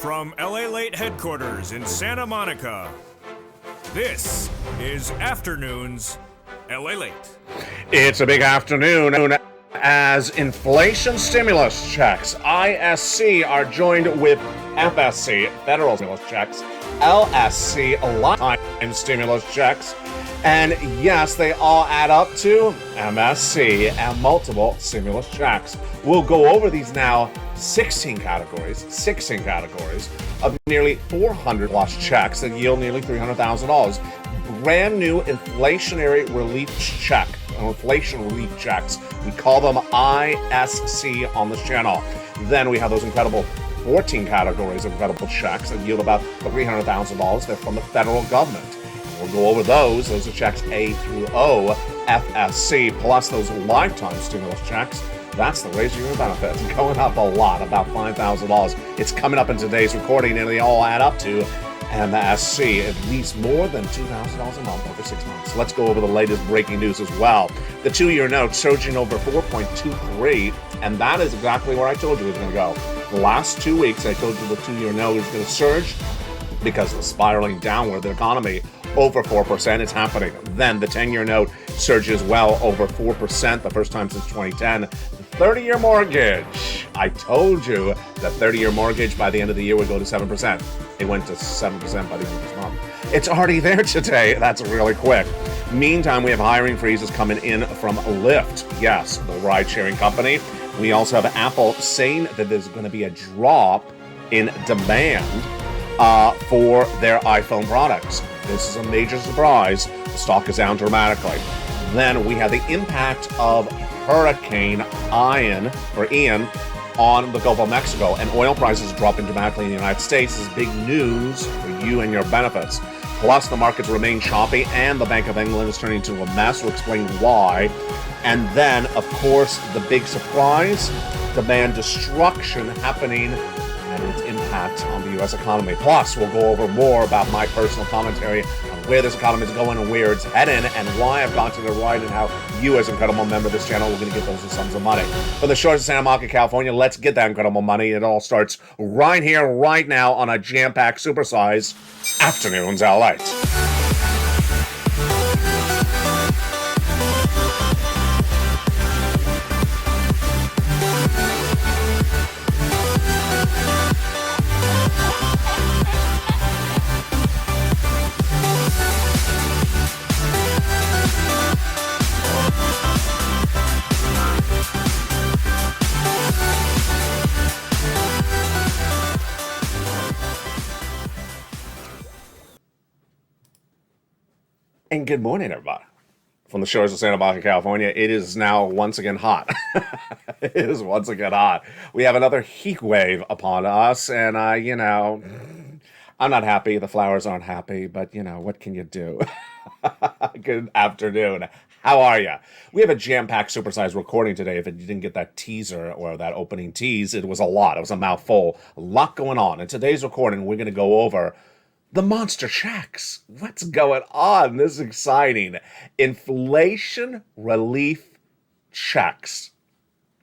From LALATE headquarters in Santa Monica, this is Afternoons LALATE. It's a big afternoon as inflation stimulus checks, ISC, are joined with FSC, federal stimulus checks, LSC, lifetime stimulus checks, and yes, they all add up to MSC and multiple stimulus checks. We'll go over these now 16 categories of nearly 400 plus checks that yield nearly $300,000. Brand new inflationary relief check, inflation relief checks. We call them ISC on this channel. Then we have those incredible 14 categories of incredible checks that yield about $300,000. They're from the federal government. We'll go over those. Those are checks A through O, FSC, plus those lifetime stimulus checks. That's the raise your benefits, going up a lot, about $5,000. It's coming up in today's recording, and they all add up to MSC, at least more than $2,000 a month over 6 months. Let's go over the latest breaking news as well. The 2-year note surging over 4.23, and that is exactly where I told you it was going to go. The last 2 weeks, I told you the 2-year note is going to surge because of the spiraling downward the economy. Over 4%, it's happening. Then the 10-year note surges well over 4%, the first time since 2010. The 30-year mortgage, I told you the 30-year mortgage by the end of the year would go to 7%. It went to 7% by the end of this month. It's already there today. That's really quick. Meantime, we have hiring freezes coming in from Lyft. Yes, the ride-sharing company. We also have Apple saying that there's going to be a drop in demand for their iPhone products. This is a major surprise. The stock is down dramatically. Then we have the impact of Hurricane Ian on the Gulf of Mexico, and oil prices dropping dramatically in the United States is big news for you and your benefits. Plus, the markets remain choppy, and the Bank of England is turning into a mess. We'll explain why. And then, of course, the big surprise, demand destruction happening and its impact on the U.S. economy. Plus, we'll go over more about my personal commentary on where this economy is going and where it's heading and why I've gone to the right and how you, as an incredible member of this channel, are going to get those sums of money. From the shores of Santa Monica, California, let's get that incredible money. It all starts right here, right now, on a jam-packed, supersized Afternoons LALATE. And good morning, everybody. From the shores of Santa Monica, California, it is now once again hot. It is once again hot. We have another heat wave upon us, and, I'm not happy. The flowers aren't happy, but, what can you do? Good afternoon. How are you? We have a jam-packed, supersized recording today. If you didn't get that teaser or that opening tease, it was a lot. It was a mouthful. A lot going on. In today's recording, we're going to go over the monster checks. What's going on? This is exciting. Inflation relief checks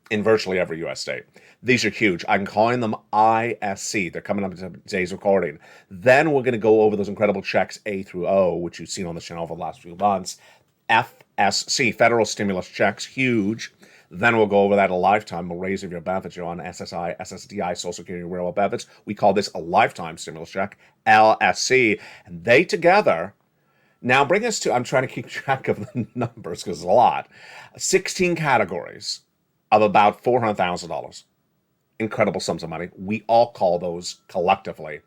in virtually every U.S. state. These are huge. I'm calling them ISC. They're coming up in today's recording. Then we're going to go over those incredible checks A through O, which you've seen on the channel for the last few months. FSC, federal stimulus checks, huge. Then we'll go over that a lifetime, a raise of your benefits. You're on SSI, SSDI, Social Security, Railroad benefits. We call this a lifetime stimulus check, LSC. And they together now bring us to, I'm trying to keep track of the numbers because it's a lot, 16 categories of about $400,000. Incredible sums of money. We all call those collectively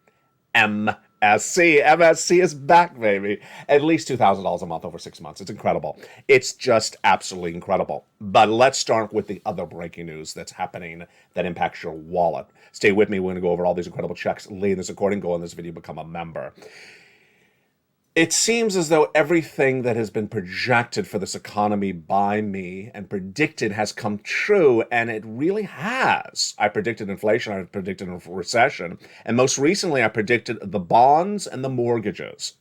MSC. MSC is back, baby. At least $2,000 a month over 6 months. It's incredible. It's just absolutely incredible. But let's start with the other breaking news that's happening that impacts your wallet. Stay with me. We're going to go over all these incredible checks. Later in this recording, go in this video, become a member. It seems as though everything that has been projected for this economy by me and predicted has come true, and it really has. I predicted inflation, I predicted a recession, and most recently I predicted the bonds and the mortgages.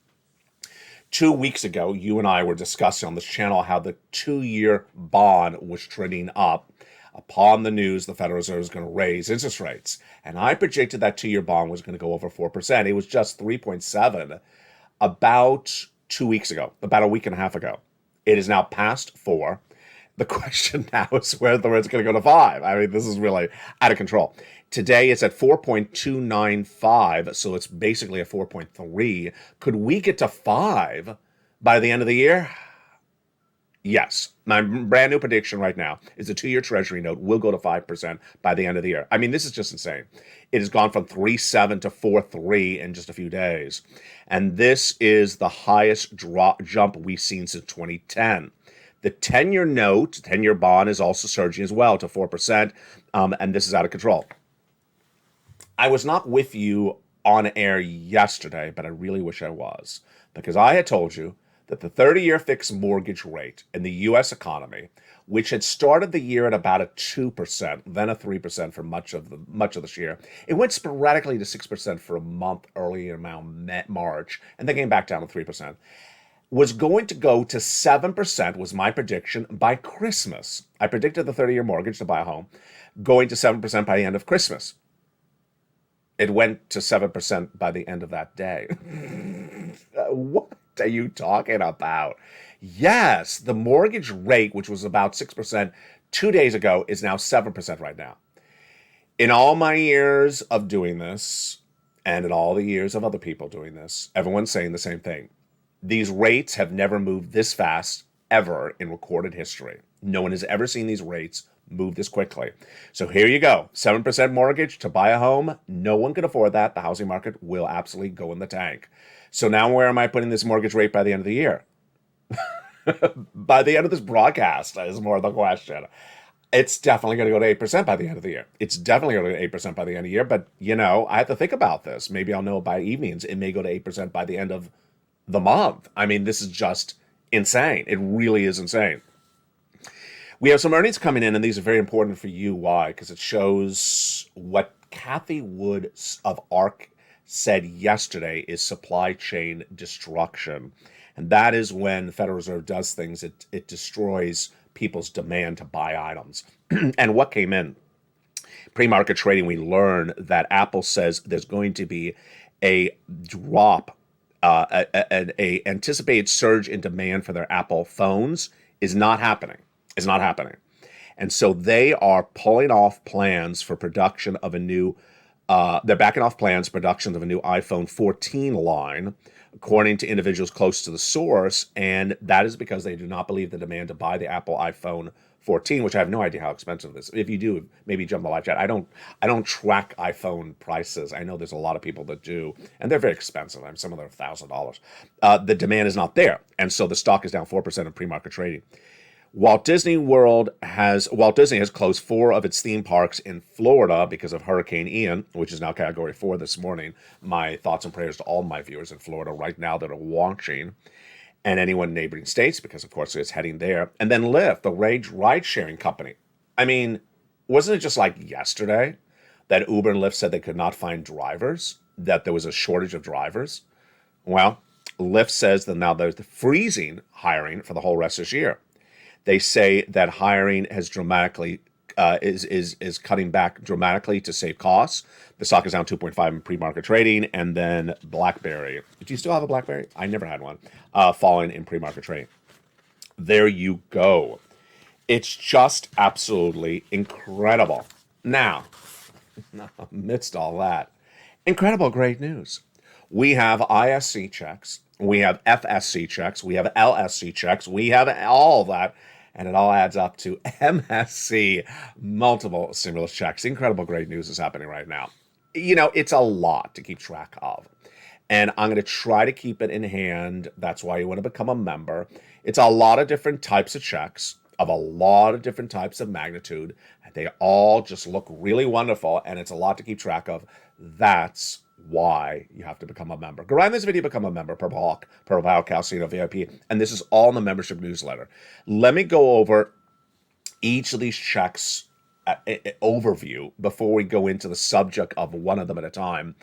2 weeks ago, you and I were discussing on this channel how the 2-year bond was trending up. upon the news the Federal Reserve is going to raise interest rates. And I predicted that 2-year bond was going to go over 4%. It was just 3.7 about 2 weeks ago, about a week and a half ago. It is now past 4. The question now is whether it's going to go to 5. I mean, this is really out of control. Today it's at 4.295, so it's basically a 4.3. Could we get to 5 by the end of the year? Yes. My brand new prediction right now is the 2-year Treasury note will go to 5% by the end of the year. I mean, this is just insane. It has gone from 3.7 to 4.3 in just a few days. And this is the highest jump we've seen since 2010. The 10-year note, 10-year bond is also surging as well to 4%, and this is out of control. I was not with you on air yesterday, but I really wish I was, because I had told you that the 30-year fixed mortgage rate in the U.S. economy, which had started the year at about a 2%, then a 3% for much of this year, it went sporadically to 6% for a month early around March, and then came back down to 3%. Was going to go to 7%, was my prediction, by Christmas. I predicted the 30-year mortgage to buy a home going to 7% by the end of Christmas. It went to 7% by the end of that day. What are you talking about? Yes, the mortgage rate, which was about 6% 2 days ago, is now 7% right now. In all my years of doing this, and in all the years of other people doing this, everyone's saying the same thing. These rates have never moved this fast ever in recorded history. No one has ever seen these rates move this quickly. So here you go. 7% mortgage to buy a home. No one can afford that. The housing market will absolutely go in the tank. So now where am I putting this mortgage rate by the end of the year? By the end of this broadcast is more the question. It's definitely going to go to 8% by the end of the year. It's definitely going to go to 8% by the end of the year. But, I have to think about this. Maybe I'll know by evenings. It may go to 8% by the end of the month. I mean, this is just insane. It really is insane. We have some earnings coming in, and these are very important for you. Why? Because it shows what Kathy Wood of ARC said yesterday is supply chain destruction. And that is when the Federal Reserve does things, it destroys people's demand to buy items. And what came in? Pre-market trading, we learned that Apple says there's going to be a drop, an anticipated surge in demand for their Apple phones is not happening. It's not happening. And so they are pulling off plans for production of a new, they're backing off plans, production of a new iPhone 14 line, according to individuals close to the source. And that is because they do not believe the demand to buy the Apple iPhone 14, which I have no idea how expensive it is. If you do, maybe jump on live chat. I don't track iPhone prices. I know there's a lot of people that do, and they're very expensive. Some of them are $1,000. The demand is not there, and so the stock is down 4% in pre-market trading. Walt Disney has closed 4 of its theme parks in Florida because of Hurricane Ian, which is now Category 4 this morning. My thoughts and prayers to all my viewers in Florida right now that are watching, and anyone in neighboring states, because of course it's heading there. And then Lyft, the ride-sharing company. I mean, wasn't it just like yesterday that Uber and Lyft said they could not find drivers, that there was a shortage of drivers? Well, Lyft says that now they're freezing hiring for the whole rest of this year. They say that hiring has dramatically is cutting back dramatically to save costs. The stock is down 2.5 in pre-market trading, and then BlackBerry. Do you still have a BlackBerry? I never had one. Falling in pre-market trading. There you go. It's just absolutely incredible. Now, amidst all that, incredible great news. We have ISC checks. We have FSC checks. We have LSC checks. We have all of that. And it all adds up to MSC, multiple stimulus checks. Incredible great news is happening right now. It's a lot to keep track of. And I'm going to try to keep it in hand. That's why you want to become a member. It's a lot of different types of checks of a lot of different types of magnitude. They all just look really wonderful, and it's a lot to keep track of. That's why you have to become a member. Go right in this video, become a member, Purple Hawk, Calcino VIP, and this is all in the membership newsletter. Let me go over each of these checks overview before we go into the subject of one of them at a time.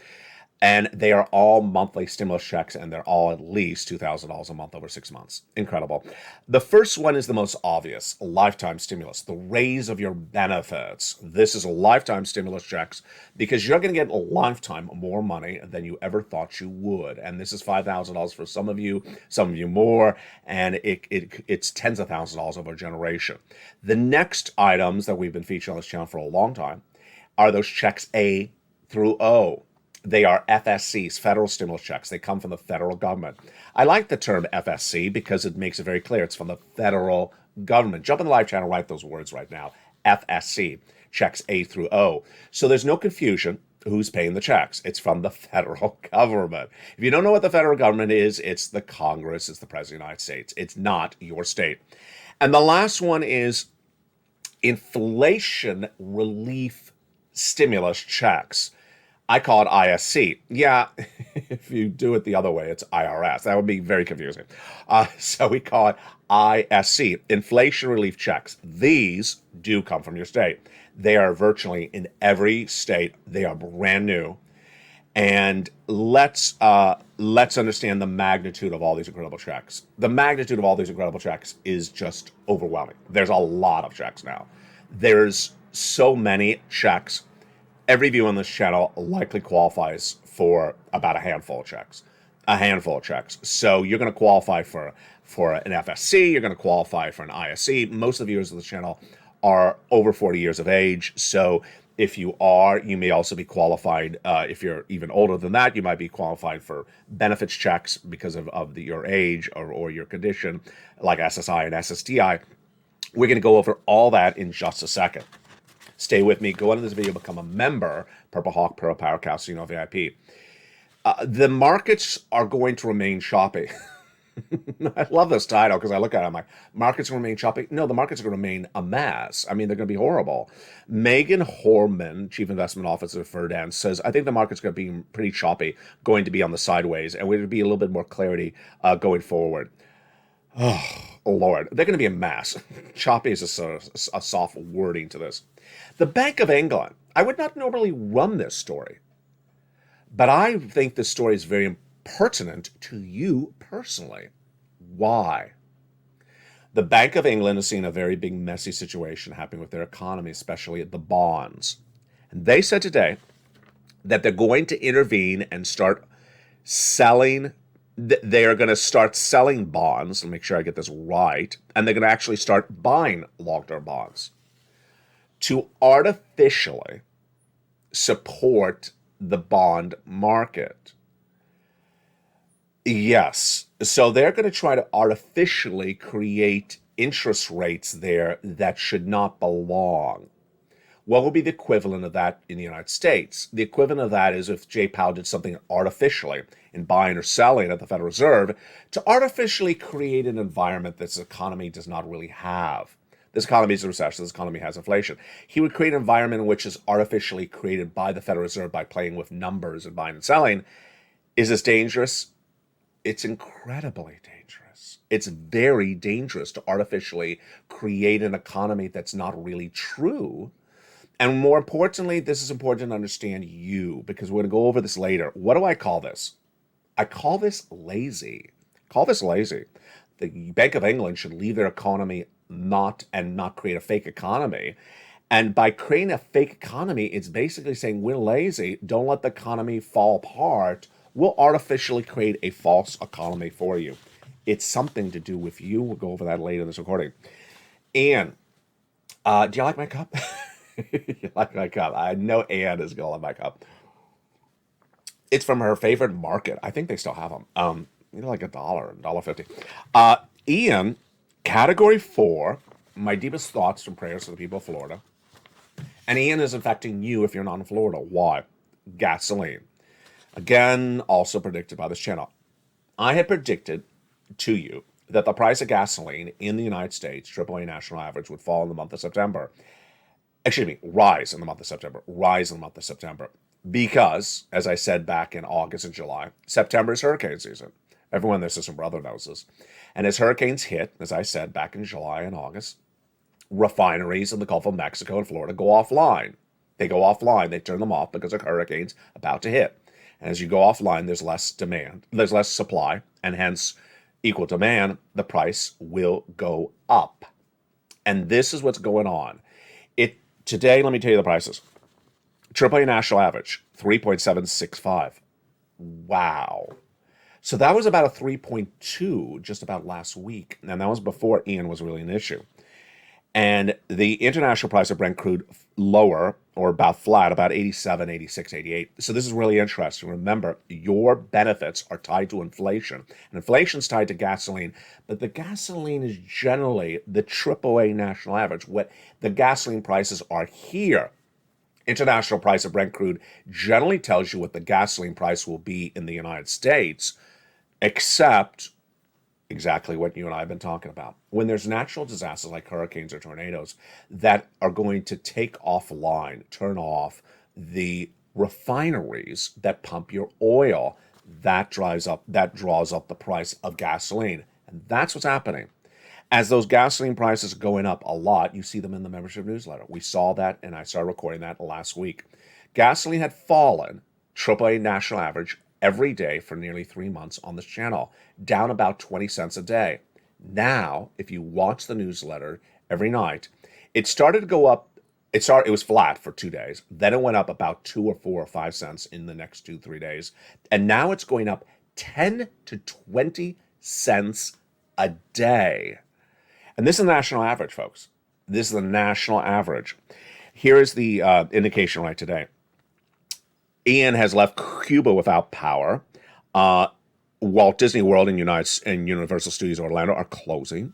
And they are all monthly stimulus checks, and they're all at least $2,000 a month over 6 months. Incredible. The first one is the most obvious, lifetime stimulus, the raise of your benefits. This is a lifetime stimulus checks because you're going to get a lifetime more money than you ever thought you would. And this is $5,000 for some of you more, and it's tens of thousands of dollars over a generation. The next items that we've been featuring on this channel for a long time are those checks A through O. They are FSCs, federal stimulus checks. They come from the federal government. I like the term FSC because it makes it very clear it's from the federal government. Jump in the live channel, write those words right now. FSC, checks A through O. So there's no confusion who's paying the checks. It's from the federal government. If you don't know what the federal government is, it's the Congress, it's the President of the United States. It's not your state. And the last one is inflation relief stimulus checks. I call it ISC. Yeah, if you do it the other way, it's IRS. That would be very confusing. So we call it ISC, inflation relief checks. These do come from your state. They are virtually in every state. They are brand new. And let's understand the magnitude of all these incredible checks. The magnitude of all these incredible checks is just overwhelming. There's a lot of checks now. There's so many checks. Every view on this channel likely qualifies for about a handful of checks. So you're going to qualify for an FSC. You're going to qualify for an ISC. Most of the viewers of this channel are over 40 years of age. So if you are, you may also be qualified. If you're even older than that, you might be qualified for benefits checks because of your age or your condition, like SSI and SSDI. We're going to go over all that in just a second. Stay with me. Go into this video, become a member. Purple Hawk, Pearl Power Casino VIP. The markets are going to remain choppy. I love this title because I look at it, I'm like, markets will remain choppy? No, the markets are going to remain a mess. I mean, they're going to be horrible. Megan Horman, Chief Investment Officer of Verdant, says, I think the market's going to be pretty choppy, going to be on the sideways, and we're going to be a little bit more clarity going forward. Oh, Lord. They're going to be a mess. Choppy is a soft wording to this. The Bank of England. I would not normally run this story, but I think this story is very pertinent to you personally. Why? The Bank of England has seen a very big messy situation happening with their economy, especially at the bonds. And they said today that they're going to intervene and start selling. They are going to start selling bonds. Let me make sure I get this right. And they're going to actually start buying long-term bonds to artificially support the bond market. Yes. So they're going to try to artificially create interest rates there that should not belong. What would be the equivalent of that in the United States? The equivalent of that is if Jay Powell did something artificially in buying or selling at the Federal Reserve to artificially create an environment that this economy does not really have. This economy is a recession. This economy has inflation. He would create an environment which is artificially created by the Federal Reserve by playing with numbers and buying and selling. Is this dangerous? It's incredibly dangerous. It's very dangerous to artificially create an economy that's not really true. And more importantly, this is important to understand you, because we're going to go over this later. What do I call this? I call this lazy. The Bank of England should leave their economy not create a fake economy. And by creating a fake economy, it's basically saying we're lazy. Don't let the economy fall apart. We'll artificially create a false economy for you. It's something to do with you. We'll go over that later in this recording. And do you like my cup? You like my cup? I know Anne is going to love my cup. It's from her favorite market. I think they still have them. Like $1.50. Ian, Category 4, my deepest thoughts and prayers to the people of Florida. And Ian is affecting you if you're not in Florida. Why? Gasoline. Again, also predicted by this channel. I had predicted to you that the price of gasoline in the United States, AAA national average, would fall in the month of September. Rise in the month of September. Because, as I said back in August and July, September is hurricane season. Everyone in their sister and brother knows this. And as hurricanes hit, as I said back in July and August, refineries in the Gulf of Mexico and Florida go offline. They go offline. They turn them off because of hurricanes about to hit. And as you go offline, there's less demand, there's less supply, and hence equal demand, the price will go up. And this is what's going on. Today, let me tell you the prices. AAA national average, 3.765. Wow. So that was about a 3.2 just about last week. And that was before Ian was really an issue. And the international price of Brent crude lower, or about flat, about 87, 86, 88. So this is really interesting. Remember, your benefits are tied to inflation. And inflation's tied to gasoline. But the gasoline is generally the AAA national average. What the gasoline prices are here. International price of Brent crude generally tells you what the gasoline price will be in the United States, except exactly what you and I have been talking about. When there's natural disasters like hurricanes or tornadoes that are going to take offline, turn off the refineries that pump your oil, that draws up the price of gasoline. And that's what's happening. As those gasoline prices are going up a lot, you see them in the membership newsletter. We saw that, and I started recording that last week. Gasoline had fallen, AAA national average, every day for nearly 3 months on this channel, down about 20 cents a day. Now, if you watch the newsletter every night, it started to go up. It was flat for 2 days. Then it went up about 2 or 4 or 5 cents in the next 2-3 days. And now it's going up 10 to 20 cents a day. And this is the national average, folks. This is the national average. Here is the indication right today. Ian has left Cuba without power. Walt Disney World and Universal Studios Orlando are closing.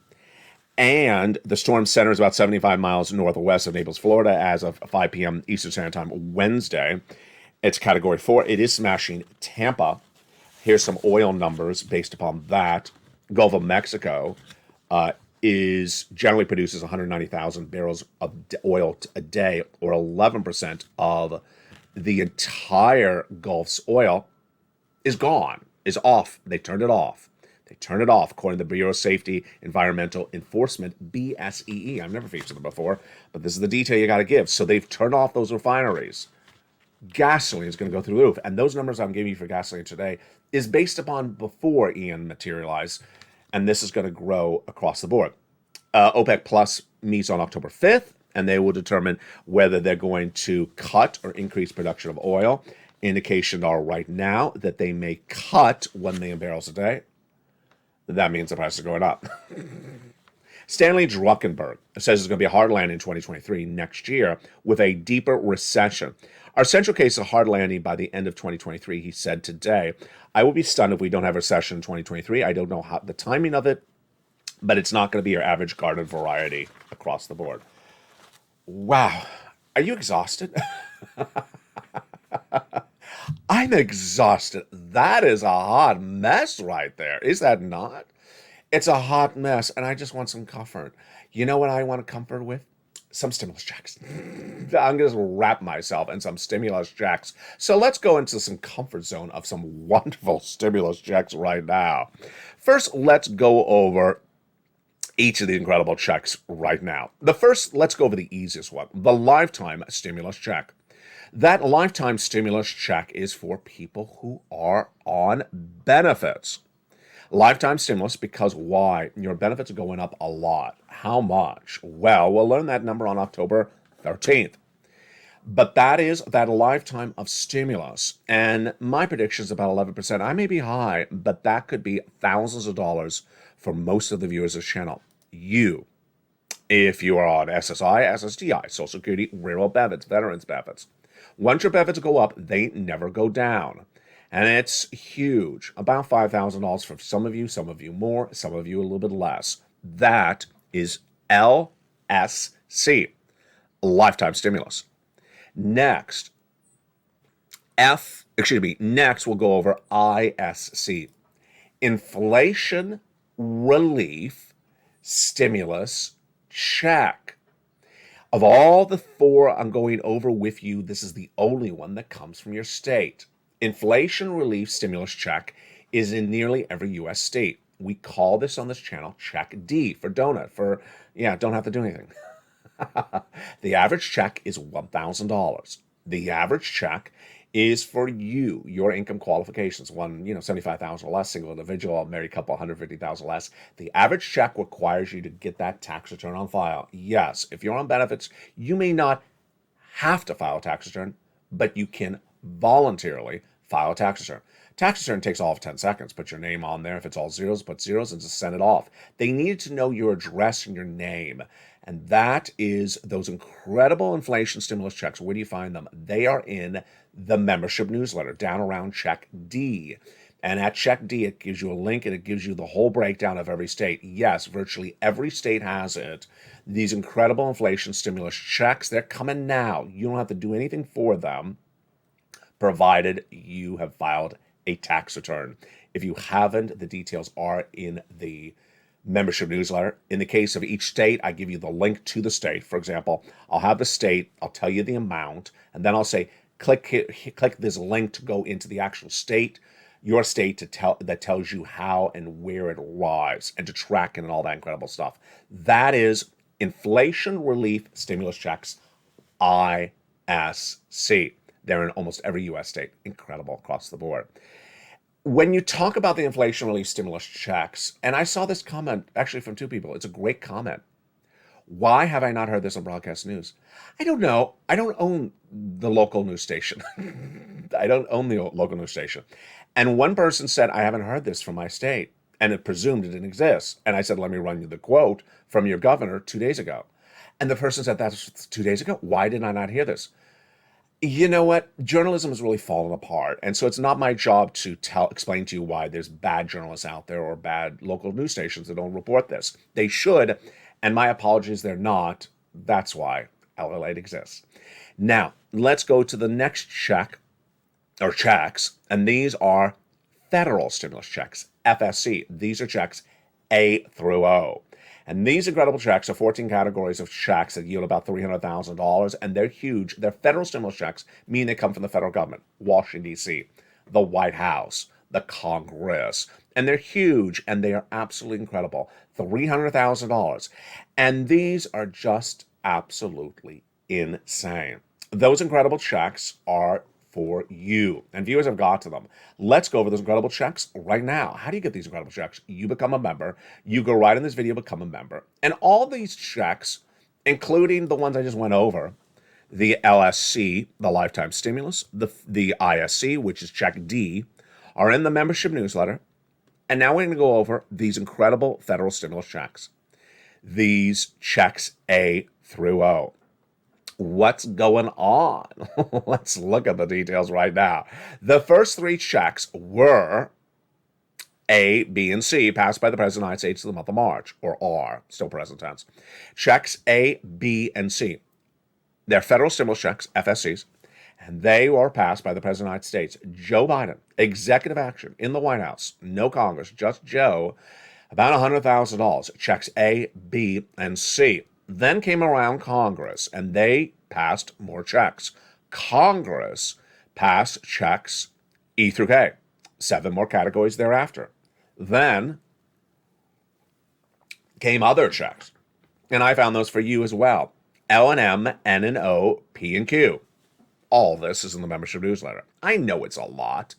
And the storm center is about 75 miles northwest of Naples, Florida, as of 5 p.m. Eastern Standard Time Wednesday. It's Category 4. It is smashing Tampa. Here's some oil numbers based upon that. Gulf of Mexico generally produces 190,000 barrels of oil a day, or 11% of the entire Gulf's oil is gone, is off. They turned it off. They turned it off, according to the Bureau of Safety Environmental Enforcement, BSEE. I've never featured them before, but this is the detail you got to give. So they've turned off those refineries. Gasoline is going to go through the roof. And those numbers I'm giving you for gasoline today is based upon before Ian materialized, and this is going to grow across the board. OPEC Plus meets on October 5th, and they will determine whether they're going to cut or increase production of oil. Indications are right now that they may cut 1 million barrels a day. That means the price is going up. Stanley Druckenberg says it's going to be a hard landing in 2023 next year with a deeper recession. Our central case of hard landing by the end of 2023, he said today. I will be stunned if we don't have a recession in 2023. I don't know how the timing of it, but it's not going to be your average garden variety across the board. Wow. Are you exhausted? I'm exhausted. That is a hot mess right there. Is that not? It's a hot mess, and I just want some comfort. You know what I want to comfort with? Some stimulus checks. I'm going to wrap myself in some stimulus checks. So let's go into some comfort zone of some wonderful stimulus checks right now. First, let's go over each of the incredible checks right now. Let's go over the easiest one, the lifetime stimulus check. That lifetime stimulus check is for people who are on benefits. Lifetime stimulus, because why? Your benefits are going up a lot. How much? Well, we'll learn that number on October 13th. But that is that lifetime of stimulus. And my prediction is about 11%. I may be high, but that could be thousands of dollars for most of the viewers of this channel. If you are on SSI, SSDI, Social Security, Railroad benefits, Veterans benefits. Once your benefits go up, they never go down. And it's huge. About $5,000 for some of you more, some of you a little bit less. That is LSC, lifetime stimulus. Next we'll go over ISC, inflation relief stimulus check. Of all the 4 I'm going over with you, this is the only one that comes from your state. Inflation relief stimulus check is in nearly every U.S. state. We call this on this channel Check D for donut, don't have to do anything. The average check is $1,000. The average check is for you, your income qualifications, one, 75,000 or less, single individual, married couple, 150,000 less. The average check requires you to get that tax return on file. Yes, if you're on benefits, you may not have to file a tax return, but you can voluntarily file a tax return. Tax return takes all of 10 seconds. Put your name on there. If it's all zeros, put zeros and just send it off. They needed to know your address and your name. And that is those incredible inflation stimulus checks. Where do you find them? They are in the membership newsletter down around Check D. And at Check D, it gives you a link and it gives you the whole breakdown of every state. Yes, virtually every state has it. These incredible inflation stimulus checks, they're coming now. You don't have to do anything for them, provided you have filed a tax return. If you haven't, the details are in the membership newsletter. In the case of each state, I give you the link to the state. For example, I'll have the state, I'll tell you the amount, and then I'll say, click this link to go into the actual state, your state that tells you how and where it arrives, and to track it and all that incredible stuff. That is Inflation Relief Stimulus Checks, ISC. They're in almost every U.S. state. Incredible across the board. When you talk about the inflation relief stimulus checks, and I saw this comment actually from two people, it's a great comment. Why have I not heard this on broadcast news? I don't know. I don't own the local news station. I don't own the local news station. And one person said, I haven't heard this from my state, and it presumed it didn't exist. And I said, let me run you the quote from your governor 2 days ago. And the person said, that's 2 days ago? Why did I not hear this? You know what? Journalism has really fallen apart. And so it's not my job to explain to you why there's bad journalists out there or bad local news stations that don't report this. They should, and my apologies, they're not. That's why LALATE exists. Now, let's go to the next check, or checks, and these are federal stimulus checks, FSC. These are checks A through O. And these incredible checks are 14 categories of checks that yield about $300,000, and they're huge. They're federal stimulus checks, meaning they come from the federal government, Washington, D.C., the White House, the Congress, and they're huge, and they are absolutely incredible. $300,000. And these are just absolutely insane. Those incredible checks are for you. And viewers have got to them. Let's go over those incredible checks right now. How do you get these incredible checks? You become a member. You go right in this video, become a member. And all these checks, including the ones I just went over, the LSC, the lifetime stimulus, the ISC, which is check D, are in the membership newsletter. And now we're going to go over these incredible federal stimulus checks. These checks A through O. What's going on? Let's look at the details right now. The first three checks were A, B, and C, passed by the President of the United States in the month of March, or R, still present tense. Checks A, B, and C. They're federal stimulus checks, FSCs, and they were passed by the President of the United States, Joe Biden. Executive action in the White House, no Congress, just Joe, about $100,000. Checks A, B, and C. Then came around Congress, and they passed more checks. Congress passed checks E through K, 7 more categories thereafter. Then came other checks, and I found those for you as well. L and M, N and O, P and Q. All this is in the membership newsletter. I know it's a lot.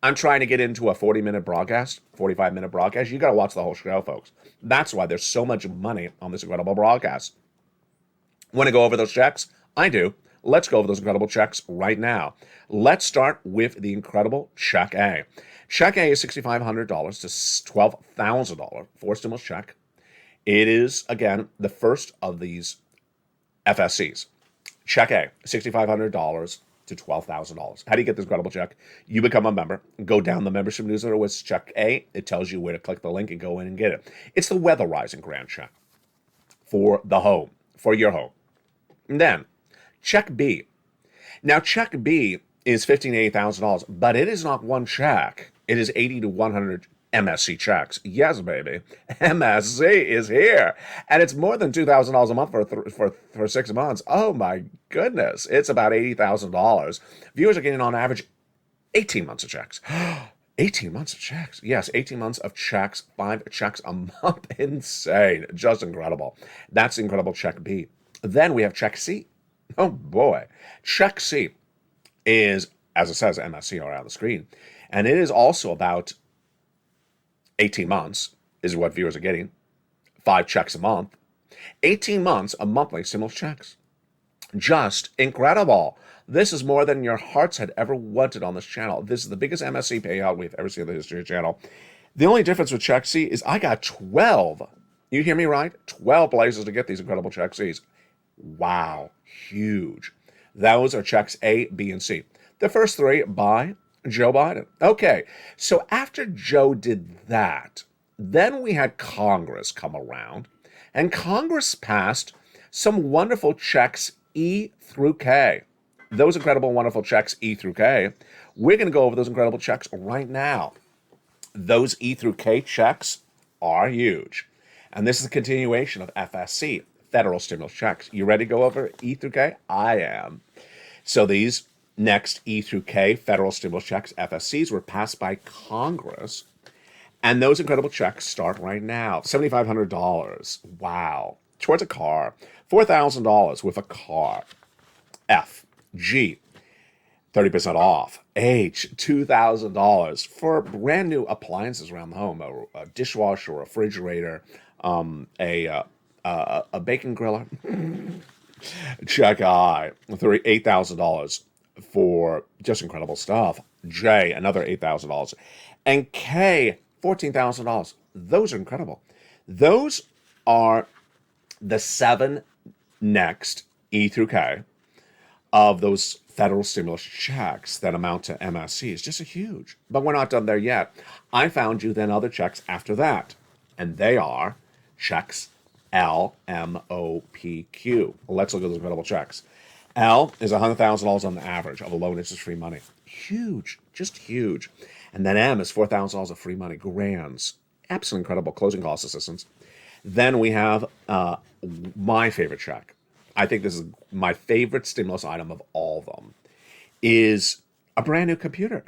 I'm trying to get into a 40-minute broadcast, 45-minute broadcast. You got to watch the whole show, folks. That's why there's so much money on this incredible broadcast. Want to go over those checks? I do. Let's go over those incredible checks right now. Let's start with the incredible Check A. Check A is $6,500 to $12,000 for stimulus check. It is, again, the first of these FSCs. Check A, $6,500 to $12,000. How do you get this incredible check? You become a member. Go down the membership newsletter with Check A. It tells you where to click the link and go in and get it. It's the weatherizing grant check for the home, for your home. And then, Check B. Now, Check B is $15,000 to $80,000, but it is not one check. It is 80 to 100 MSC checks. Yes, baby. MSC is here. And it's more than $2,000 a month for 6 months. Oh, my goodness. It's about $80,000. Viewers are getting, on average, 18 months of checks. 18 months of checks. Yes, 18 months of checks. 5 checks a month. Insane. Just incredible. That's incredible Check B. Then we have Check C. Oh, boy. Check C. is, as it says, MSC are on the screen. And it is also about 18 months is what viewers are getting. 5 checks a month. 18 months of monthly stimulus checks. Just incredible. This is more than your hearts had ever wanted on this channel. This is the biggest MSC payout we've ever seen in the history of the channel. The only difference with Check C is I got 12. You hear me right? 12 places to get these incredible Check Cs. Wow. Huge. Those are checks A, B, and C. The first 3 by Joe Biden. Okay. So after Joe did that, then we had Congress come around, and Congress passed some wonderful checks E through K. Those incredible, wonderful checks E through K. We're going to go over those incredible checks right now. Those E through K checks are huge. And this is a continuation of FSC, federal stimulus checks. You ready to go over E through K? I am. So these next E through K federal stimulus checks, FSCs, were passed by Congress. And those incredible checks start right now. $7,500. Wow. Towards a car. $4,000 with a car. F. G. 30% off. H. $2,000 for brand new appliances around the home. A dishwasher, a refrigerator, a bacon griller. Check I. $8,000 for just incredible stuff. J. Another $8,000. And K. $14,000. Those are incredible. Those are the 7 next E through K of those federal stimulus checks that amount to MSC. It's just a huge. But we're not done there yet. I found you then other checks after that. And they are checks L, M, O, P, Q. Let's look at those incredible checks. L is $100,000 on the average of a low interest free money. Huge. Just huge. And then M is $4,000 of free money. Grands. Absolutely incredible closing cost assistance. Then we have my favorite check. I think this is my favorite stimulus item of all of them, is a brand new computer.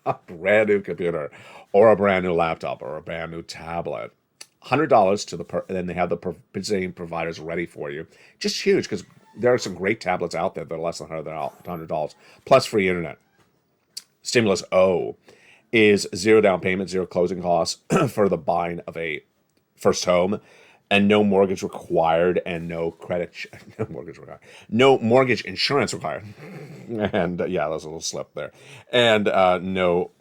A brand new computer, or a brand new laptop, or a brand new tablet. $100 to the and then they have the participating providers ready for you. Just huge, because there are some great tablets out there that are less than $100, plus free internet. Stimulus O is 0 down payment, 0 closing costs for the buying of a first home, and no mortgage required, and no mortgage insurance required. And yeah, there's a little slip there. And no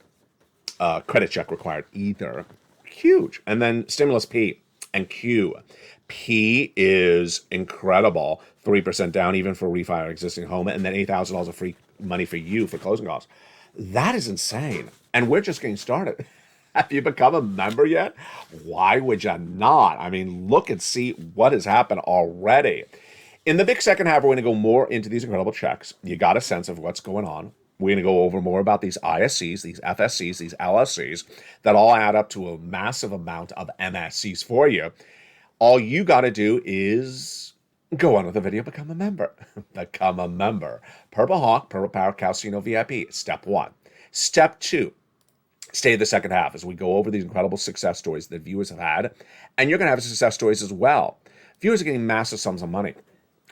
credit check required either. Huge. And then stimulus P and Q. P is incredible. 3% down even for refi or existing home, and then $8,000 of free money for you for closing costs. That is insane. And we're just getting started. Have you become a member yet? Why would you not? I mean, look and see what has happened already. In the big second half, we're going to go more into these incredible checks. You got a sense of what's going on. We're going to go over more about these ISCs, these FSCs, these LSCs that all add up to a massive amount of MSCs for you. All you got to do is go on with the video, become a member. Become a member. Purple Hawk, Purple Power Casino VIP, step 1. Step 2. Stay the second half as we go over these incredible success stories that viewers have had. And you're going to have success stories as well. Viewers are getting massive sums of money.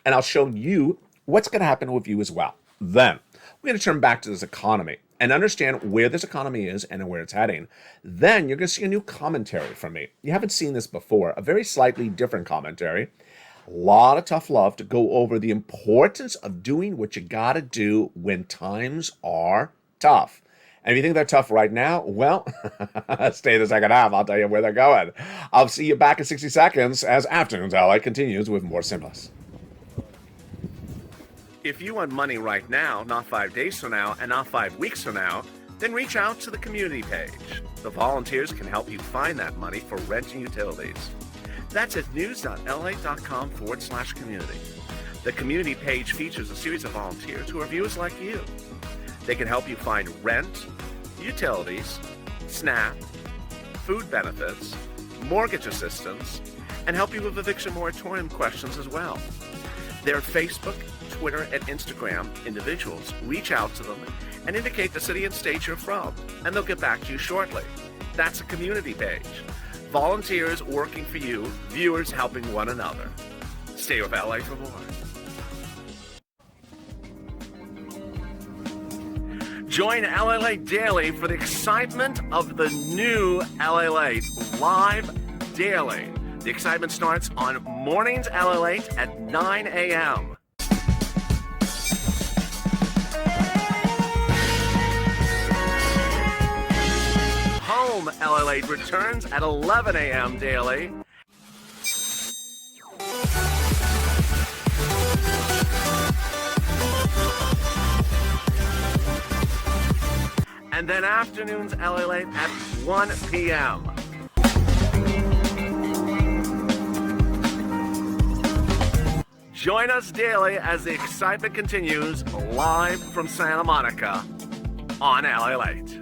And I'll show you what's going to happen with you as well. Then, we're going to turn back to this economy and understand where this economy is and where it's heading. Then, you're going to see a new commentary from me. You haven't seen this before. A very slightly different commentary. A lot of tough love to go over the importance of doing what you got to do when times are tough. And if you think they're tough right now, well, stay the second half. I'll tell you where they're going. I'll see you back in 60 seconds as Afternoons LA continues with more stimulus. If you want money right now, not 5 days from now, and not 5 weeks from now, then reach out to the community page. The volunteers can help you find that money for rent and utilities. That's at news.la.com/community. The community page features a series of volunteers who are viewers like you. They can help you find rent, utilities, SNAP, food benefits, mortgage assistance, and help you with eviction moratorium questions as well. Their Facebook, Twitter, and Instagram individuals reach out to them and indicate the city and state you're from, and they'll get back to you shortly. That's a community page. Volunteers working for you, viewers helping one another. Stay with LA for more. Join LALATE daily for the excitement of the new LALATE live daily. The excitement starts on mornings LALATE at 9 a.m. Home LALATE returns at 11 a.m. daily. And then afternoons LALATE at 1 p.m. Join us daily as the excitement continues live from Santa Monica on LALATE.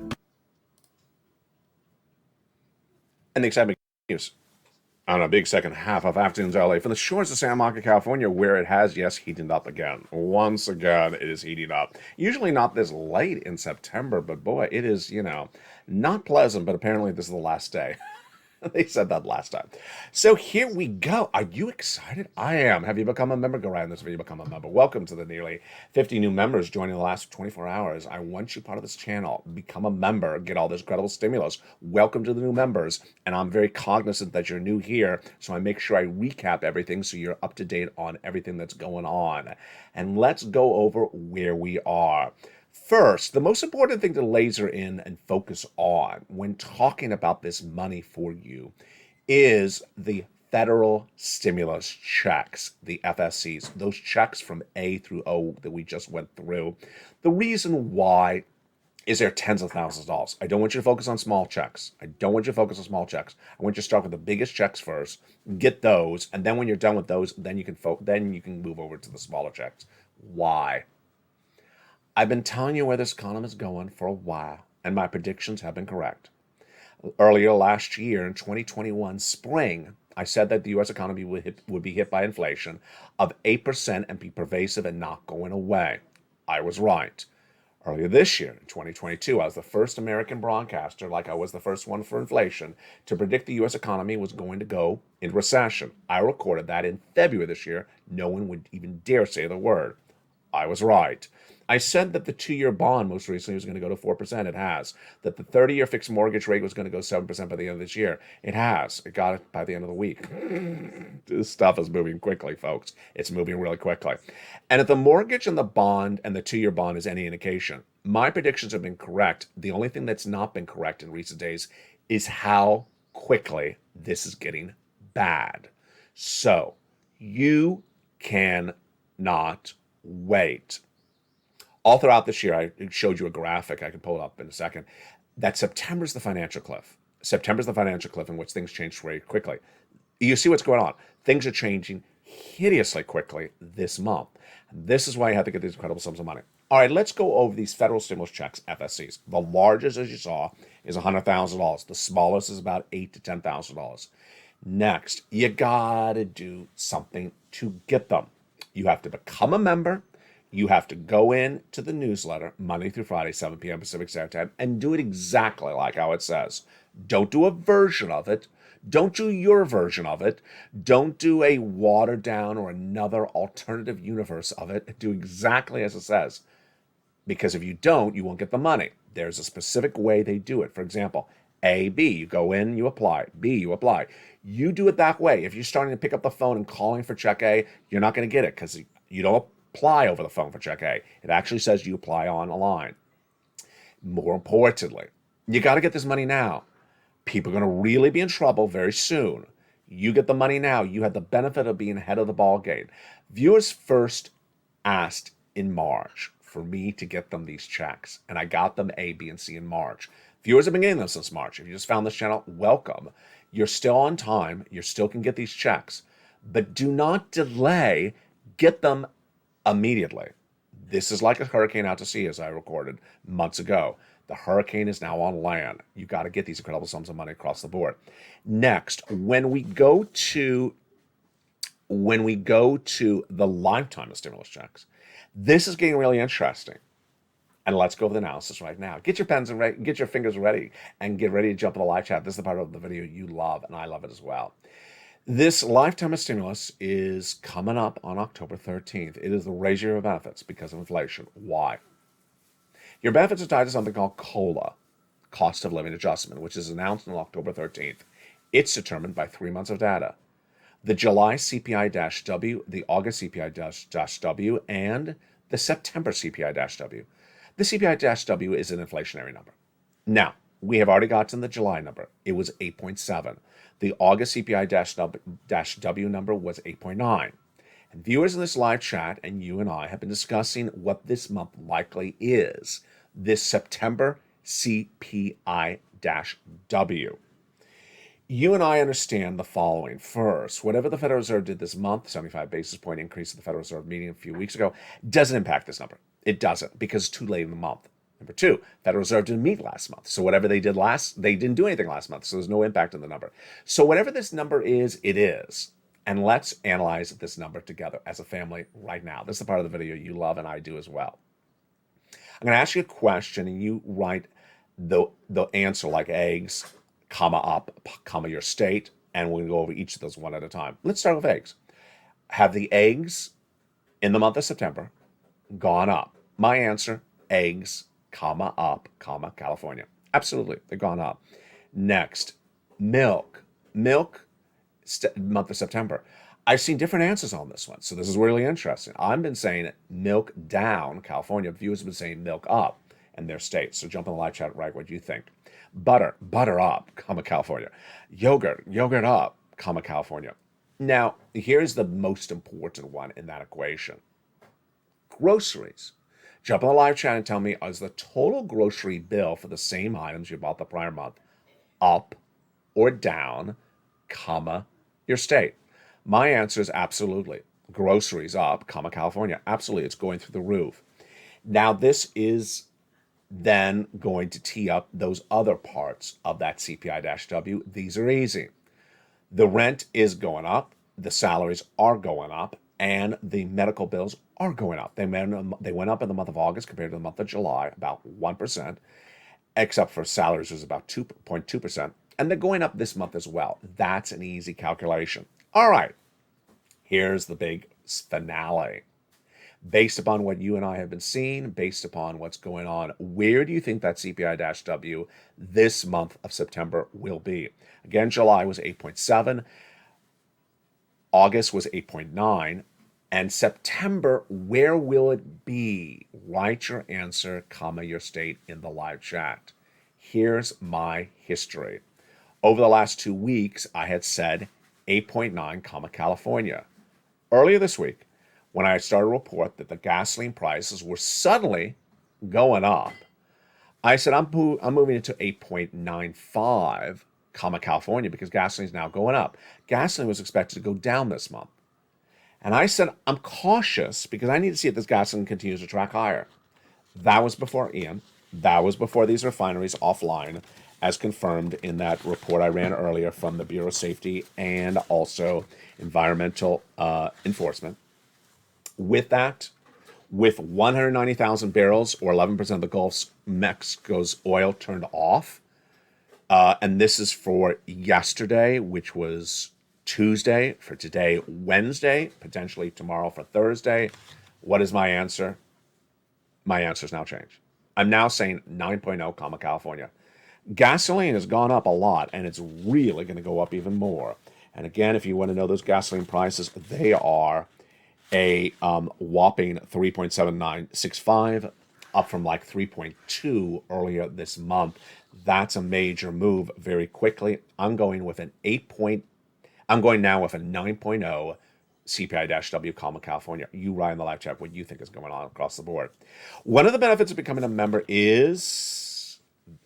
And the excitement continues on a big second half of Afternoons LA from the shores of Santa Monica, California, where it has, yes, heated up again. Once again, it is heating up. Usually not this late in September, but boy, it is, not pleasant, but apparently this is the last day. They said that last time. So here we go. Are you excited? I am. Have you become a member? Go right in this video, become a member. Welcome to the nearly 50 new members joining the last 24 hours. I want you part of this channel. Become a member. Get all this incredible stimulus. Welcome to the new members. And I'm very cognizant that you're new here, so I make sure I recap everything so you're up to date on everything that's going on. And let's go over where we are. First, the most important thing to laser in and focus on when talking about this money for you is the federal stimulus checks, the FSCs, those checks from A through O that we just went through. The reason why is there tens of thousands of dollars. I don't want you to focus on small checks. I want you to start with the biggest checks first, get those, and then when you're done with those, then you can move over to the smaller checks. Why? I've been telling you where this economy is going for a while, and my predictions have been correct. Earlier last year, in 2021 spring, I said that the U.S. economy would be hit by inflation of 8% and be pervasive and not going away. I was right. Earlier this year, in 2022, I was the first American broadcaster, like I was the first one for inflation, to predict the U.S. economy was going to go into recession. I recorded that in February this year. No one would even dare say the word. I was right. I said that the 2-year bond most recently was going to go to 4%. It has. That the 30-year fixed mortgage rate was going to go 7% by the end of this year. It has. It got it by the end of the week. This stuff is moving quickly, folks. It's moving really quickly. And if the mortgage and the bond and the 2-year bond is any indication, my predictions have been correct. The only thing that's not been correct in recent days is how quickly this is getting bad. So you cannot wait. All throughout this year, I showed you a graphic. I can pull it up in a second. That September's the financial cliff. September's the financial cliff in which things change very quickly. You see what's going on. Things are changing hideously quickly this month. This is why you have to get these incredible sums of money. All right, let's go over these federal stimulus checks, FSCs. The largest, as you saw, is $100,000. The smallest is about $8,000 to $10,000. Next, you got to do something to get them. You have to become a member. You have to go in to the newsletter Monday through Friday, 7 p.m. Pacific Standard Time, and do it exactly like how it says. Don't do a version of it. Don't do your version of it. Don't do a watered down or another alternative universe of it. Do exactly as it says. Because if you don't, you won't get the money. There's a specific way they do it. For example, A, B, you go in, you apply. B, you apply. You do it that way. If you're starting to pick up the phone and calling for check A, you're not going to get it because you don't apply over the phone for check A. It actually says you apply online. More importantly, you got to get this money now. People are going to really be in trouble very soon. You get the money now. You have the benefit of being ahead of the ball game. Viewers first asked in March for me to get them these checks, and I got them A, B, and C in March. Viewers have been getting them since March. If you just found this channel, welcome. You're still on time. You still can get these checks, but do not delay. Get them immediately. This is like a hurricane out to sea, as I recorded months ago. The hurricane is now on land. You got to get these incredible sums of money across the board. Next, when we go to the lifetime of stimulus checks, this is getting really interesting. And let's go over the analysis right now. Get your pens and get your fingers ready and get ready to jump in the live chat. This is the part of the video you love, and I love it as well. This lifetime of stimulus is coming up on October 13th. It is the raise your benefits because of inflation. Why? Your benefits are tied to something called COLA, cost of living adjustment, which is announced on October 13th. It's determined by 3 months of data. The July CPI-W, the August CPI-W, and the September CPI-W. The CPI-W is an inflationary number. Now, we have already gotten the July number. It was 8.7. The August CPI-W number was 8.9. And viewers in this live chat and you and I have been discussing what this month likely is. This September CPI-W. You and I understand the following. First, whatever the Federal Reserve did this month, 75 basis point increase at the Federal Reserve meeting a few weeks ago, doesn't impact this number. It doesn't, because it's too late in the month. Number two, Federal Reserve didn't meet last month. So whatever they did they didn't do anything last month. So there's no impact on the number. So whatever this number is, it is. And let's analyze this number together as a family right now. This is the part of the video you love and I do as well. I'm going to ask you a question and you write the answer like eggs, comma up, comma your state, and we're going to go over each of those one at a time. Let's start with eggs. Have the eggs in the month of September gone up? My answer, eggs, comma up, comma California. Absolutely, they've gone up. Next, milk. Milk, month of September. I've seen different answers on this one, so this is really interesting. I've been saying milk down, California. Viewers have been saying milk up in their states. So jump in the live chat, right? What do you think? Butter up, comma California. Yogurt up, comma California. Now, here's the most important one in that equation. Groceries. Jump in the live chat and tell me, is the total grocery bill for the same items you bought the prior month up or down, comma, your state? My answer is absolutely. Groceries up, comma, California. Absolutely, it's going through the roof. Now, this is then going to tee up those other parts of that CPI-W. These are easy. The rent is going up, the salaries are going up, and the medical bills are going up. They went up in the month of August compared to the month of July, about 1%, except for salaries was about 2.2%, and they're going up this month as well. That's an easy calculation. All right, here's the big finale. Based upon what you and I have been seeing, based upon what's going on, where do you think that CPI-W this month of September will be? Again, July was 8.7, August was 8.9, and September, where will it be? Write your answer, comma, your state in the live chat. Here's my history. Over the last 2 weeks, I had said 8.9, comma, California. Earlier this week, when I started to report that the gasoline prices were suddenly going up, I said, I'm moving it to 8.95, comma, California, because gasoline is now going up. Gasoline was expected to go down this month. And I said, I'm cautious because I need to see if this gasoline continues to track higher. That was before Ian. That was before these refineries offline, as confirmed in that report I ran earlier from the Bureau of Safety and also Environmental Enforcement. With that, with 190,000 barrels or 11% of the Gulf Mexico's oil turned off, and this is for yesterday, which was Tuesday, for today, Wednesday, potentially tomorrow for Thursday. What is my answer? My answer has now changed. I'm now saying 9.0, comma, California. Gasoline has gone up a lot, and it's really going to go up even more. And again, if you want to know those gasoline prices, they are a whopping 3.7965, up from like 3.2 earlier this month. That's a major move very quickly. I'm going now with a 9.0 CPI-W, comma, California. You write in the live chat what you think is going on across the board. One of the benefits of becoming a member is,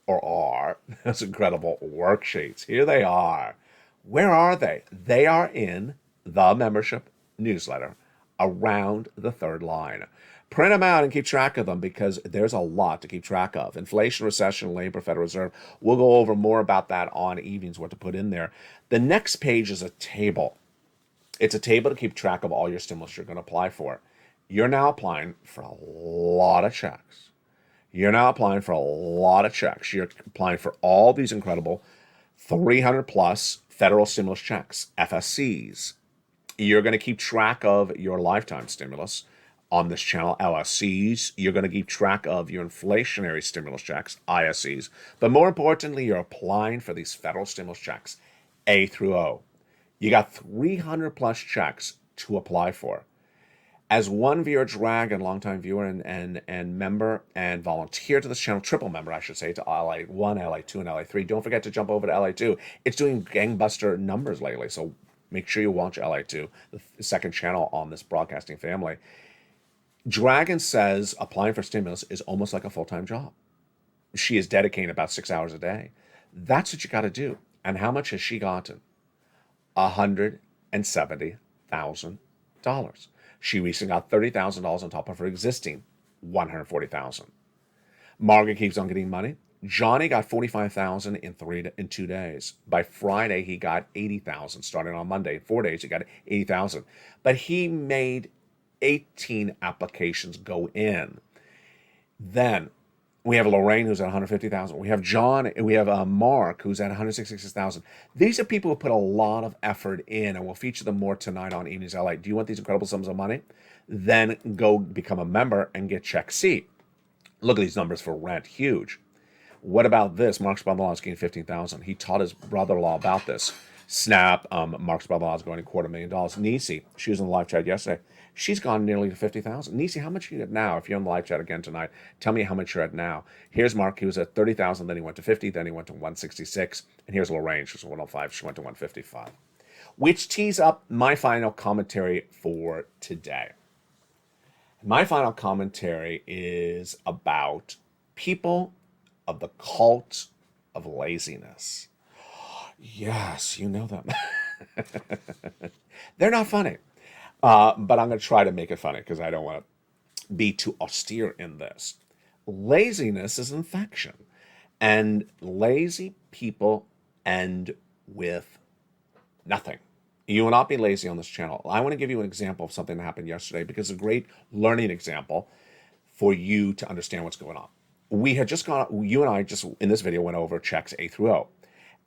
or are, those incredible worksheets. Here they are. Where are they? They are in the membership newsletter around the third line. Print them out and keep track of them because there's a lot to keep track of. Inflation, recession, labor, Federal Reserve. We'll go over more about that on evenings, what to put in there. The next page is a table. It's a table to keep track of all your stimulus you're going to apply for. You're now applying for a lot of checks. You're applying for all these incredible 300 plus federal stimulus checks, FSCs. You're going to keep track of your lifetime stimulus, on this channel, LSCs. You're going to keep track of your inflationary stimulus checks, ISCs. But more importantly, you're applying for these federal stimulus checks, A through O. You got 300 plus checks to apply for. As one viewer, Dragon, longtime viewer and member and volunteer to this channel, triple member, I should say, to LA1, LA2, and LA3. Don't forget to jump over to LA2. It's doing gangbuster numbers lately, so make sure you watch LA2, the second channel on this broadcasting family. Dragon says applying for stimulus is almost like a full-time job. She is dedicating about 6 hours a day. That's what you got to do. And how much has she gotten? $170,000. She recently got $30,000 on top of her existing $140,000. Margaret keeps on getting money. Johnny got $45,000 in 2 days. By Friday, he got $80,000. Starting on Monday, 4 days, he got $80,000. But he made 18 applications go in. Then we have Lorraine, who's at $150,000. We have John, we have Mark, who's at $166,000. These are people who put a lot of effort in, and we'll feature them more tonight on Evenings LA. Do you want these incredible sums of money? Then go become a member and get check C. Look at these numbers for rent, huge. What about this? Mark's brother-in-law is getting $15,000. He taught his brother-in-law about this. Snap, Mark's brother-in-law is going to $250,000. Nisi, she was in the live chat yesterday. She's gone nearly to $50,000. Nisi, how much are you at now? If you're on the live chat again tonight, tell me how much you're at now. Here's Mark. He was at $30,000. Then he went to $50,000. Then he went to $166,000. And here's Lorraine. She was at $105,000. She went to $155,000. Which tees up my final commentary for today. My final commentary is about people of the cult of laziness. Yes, you know them. They're not funny. But I'm going to try to make it funny because I don't want to be too austere in this. Laziness is an infection. And lazy people end with nothing. You will not be lazy on this channel. I want to give you an example of something that happened yesterday because it's a great learning example for you to understand what's going on. We had just gone, you and I just in this video went over checks A through O.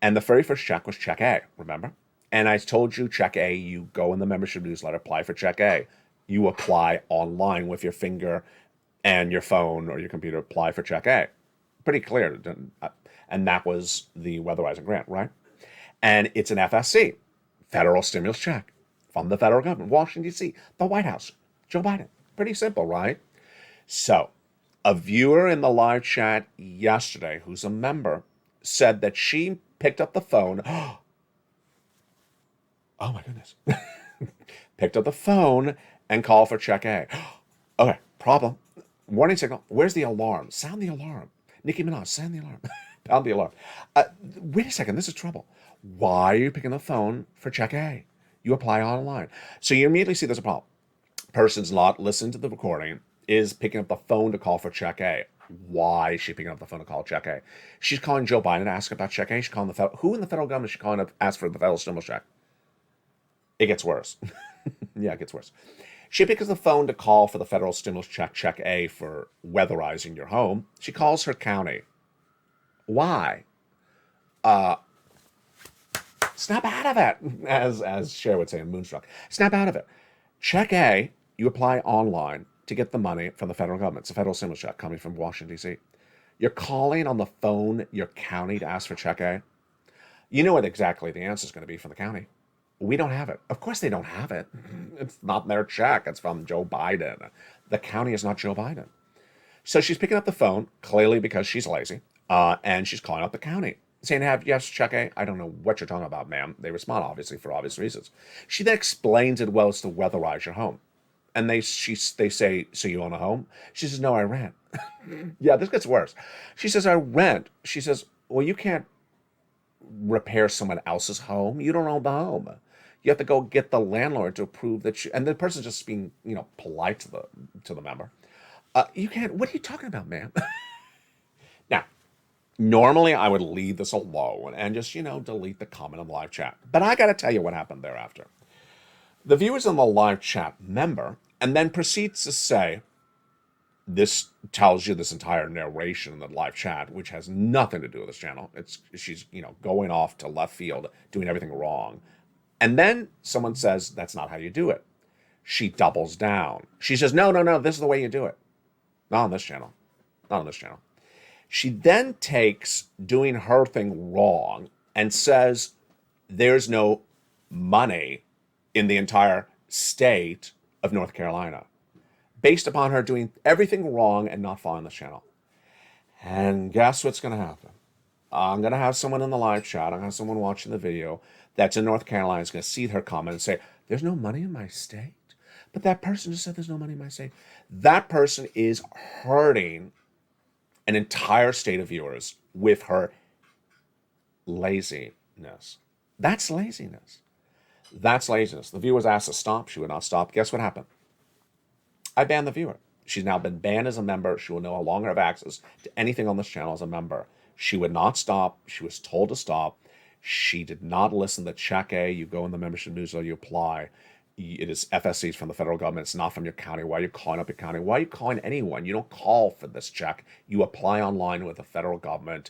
And the very first check was check A, remember? And I told you check A, you go in the membership newsletter, apply for check A. You apply online with your finger and your phone or your computer, apply for check A. Pretty clear. And that was the weatherizing grant, right? And it's an FSC, federal stimulus check from the federal government, Washington, D.C., the White House, Joe Biden. Pretty simple, right? So a viewer in the live chat yesterday who's a member said that she picked up the phone. Oh my goodness. Picked up the phone and called for check A. Okay, problem. Warning signal. Where's the alarm? Sound the alarm. Nicki Minaj, sound the alarm. Pound the alarm. Wait a second, this is trouble. Why are you picking the phone for check A? You apply online. So you immediately see there's a problem. Person's not listening to the recording, is picking up the phone to call for check A. Why is she picking up the phone to call check A? She's calling Joe Biden to ask about check A. She's calling the federal. Who in the federal government is she calling to ask for the federal stimulus check? It gets worse. Yeah, it gets worse. She picks up the phone to call for the federal stimulus check, check A, for weatherizing your home. She calls her county. Why? Snap out of it, as Cher would say in Moonstruck. Snap out of it. Check A, you apply online to get the money from the federal government. It's a federal stimulus check coming from Washington, D.C. You're calling on the phone your county to ask for check A. You know what exactly the answer is going to be from the county. We don't have it. Of course they don't have it. It's not their check. It's from Joe Biden. The county is not Joe Biden. So she's picking up the phone, clearly because she's lazy, and she's calling up the county, saying, yes, check A. I don't know what you're talking about, ma'am. They respond, obviously, for obvious reasons. She then explains it well as to weatherize your home. And they say, so you own a home? She says, no, I rent. Yeah, this gets worse. She says, I rent. She says, well, you can't repair someone else's home. You don't own the home. You have to go get the landlord to approve that you, and the person's just being, polite to the member. You can't, what are you talking about, ma'am? Now, normally I would leave this alone and just, delete the comment on the live chat. But I got to tell you what happened thereafter. The viewers in the live chat member and then proceeds to say, this tells you this entire narration in the live chat, which has nothing to do with this channel. She's, going off to left field, doing everything wrong. And then someone says, that's not how you do it. She doubles down. She says, no, no, no, this is the way you do it. Not on this channel. Not on this channel. She then takes doing her thing wrong and says there's no money in the entire state of North Carolina, based upon her doing everything wrong and not following the channel. And guess what's going to happen? I'm going to have someone in the live chat, I'm going to have someone watching the video that's in North Carolina is going to see her comment and say, there's no money in my state? But that person just said there's no money in my state. That person is hurting an entire state of viewers with her laziness. That's laziness. That's laziness. The viewers asked to stop. She would not stop. Guess what happened? I banned the viewer. She's now been banned as a member. She will no longer have access to anything on this channel as a member. She would not stop. She was told to stop. She did not listen to Check A. You go in the membership newsletter, you apply. It is FSCs from the federal government. It's not from your county. Why are you calling up your county? Why are you calling anyone? You don't call for this check. You apply online with the federal government.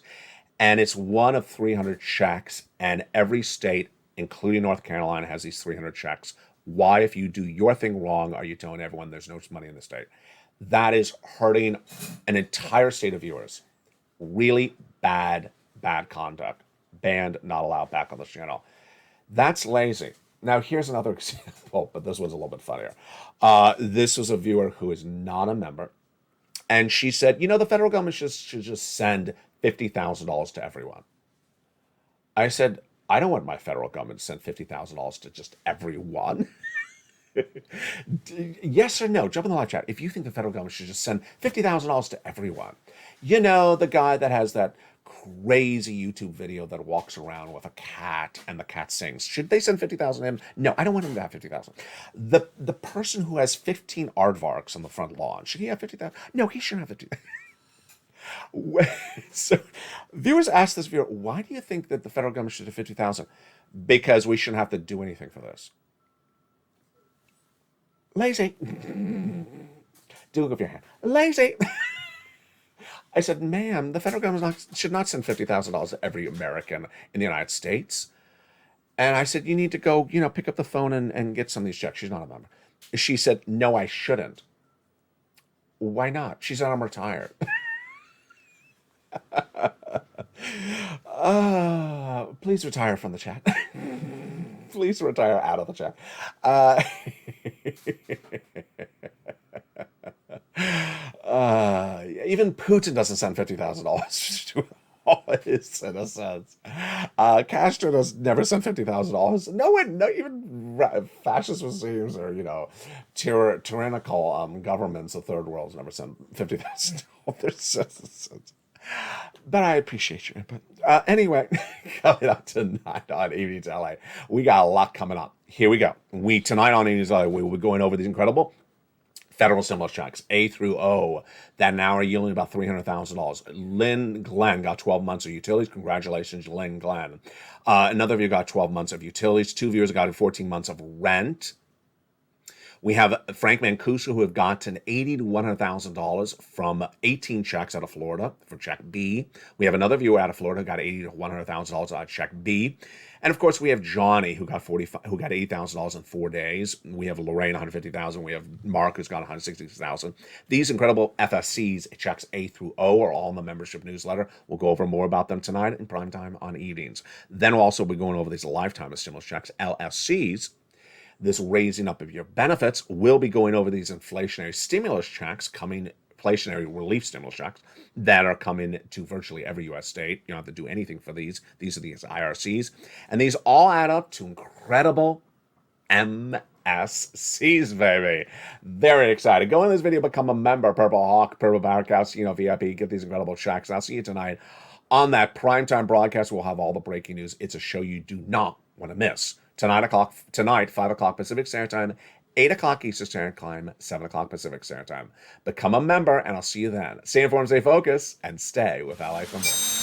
And it's one of 300 checks. And every state, including North Carolina, has these 300 checks. Why, if you do your thing wrong, are you telling everyone there's no money in the state? That is hurting an entire state of viewers. Really bad conduct. Banned, not allowed back on this channel. That's lazy. Now, here's another example, but this one's a little bit funnier. This was a viewer who is not a member, and she said, you know, the federal government should just send $50,000 to everyone. I said, I don't want my federal government to send $50,000 to just everyone. Yes or no? Jump in the live chat if you think the federal government should just send $50,000 to everyone. You know, the guy that has that crazy YouTube video that walks around with a cat and the cat sings. Should they send 50,000 to him? No, I don't want him to have 50,000. The person who has 15 aardvarks on the front lawn, should he have 50,000? No, he shouldn't have 50,000. So viewers ask this viewer, why do you think that the federal government should have 50,000? Because we shouldn't have to do anything for this. Lazy. Do look up your hand. Lazy. I said, ma'am, the federal government should not send $50,000 to every American in the United States. And I said, you need to go, pick up the phone and get some of these checks. She's not a member. She said, no, I shouldn't. Why not? She said, I'm retired. Please retire from the chat. Please retire out of the chat. Even Putin doesn't send $50,000 to all his citizens. Castro does never send $50,000. No one, no, even fascist regimes or tyrannical governments of third worlds never send $50,000 to their citizens. But I appreciate your input. Anyway, coming up tonight on Evening to LA, we got a lot coming up. Here we go. Tonight on Evening to LA, we will be going over these incredible federal stimulus checks, A through O, that now are yielding about $300,000. Lynn Glenn got 12 months of utilities. Congratulations, Lynn Glenn. Another viewer got 12 months of utilities. Two viewers got 14 months of rent. We have Frank Mancuso, who have gotten $80,000 to $100,000 from 18 checks out of Florida for check B. We have another viewer out of Florida who got $80,000 to $100,000 out of check B. And of course, we have Johnny, who got $80,000 in 4 days. We have Lorraine, $150,000. We have Mark, who's got $166,000. These incredible FSCs, checks A through O, are all in the membership newsletter. We'll go over more about them tonight in prime time on evenings. Then we'll also be going over these lifetime of stimulus checks, LSCs. This raising up of your benefits. We'll be going over these inflationary stimulus checks inflationary relief stimulus checks that are coming to virtually every U.S. state. You don't have to do anything for these. These are these IRCs. And these all add up to incredible MSCs, baby. Very excited. Go in this video, become a member, Purple Hawk, Purple Barracast, VIP, get these incredible checks. And I'll see you tonight on that primetime broadcast. We'll have all the breaking news. It's a show you do not want to miss. Tonight, 5 o'clock Pacific Standard Time, 8 o'clock Eastern Standard Time, 7 o'clock Pacific Standard Time. Become a member, and I'll see you then. Stay informed, stay focused, and stay with Ally for more.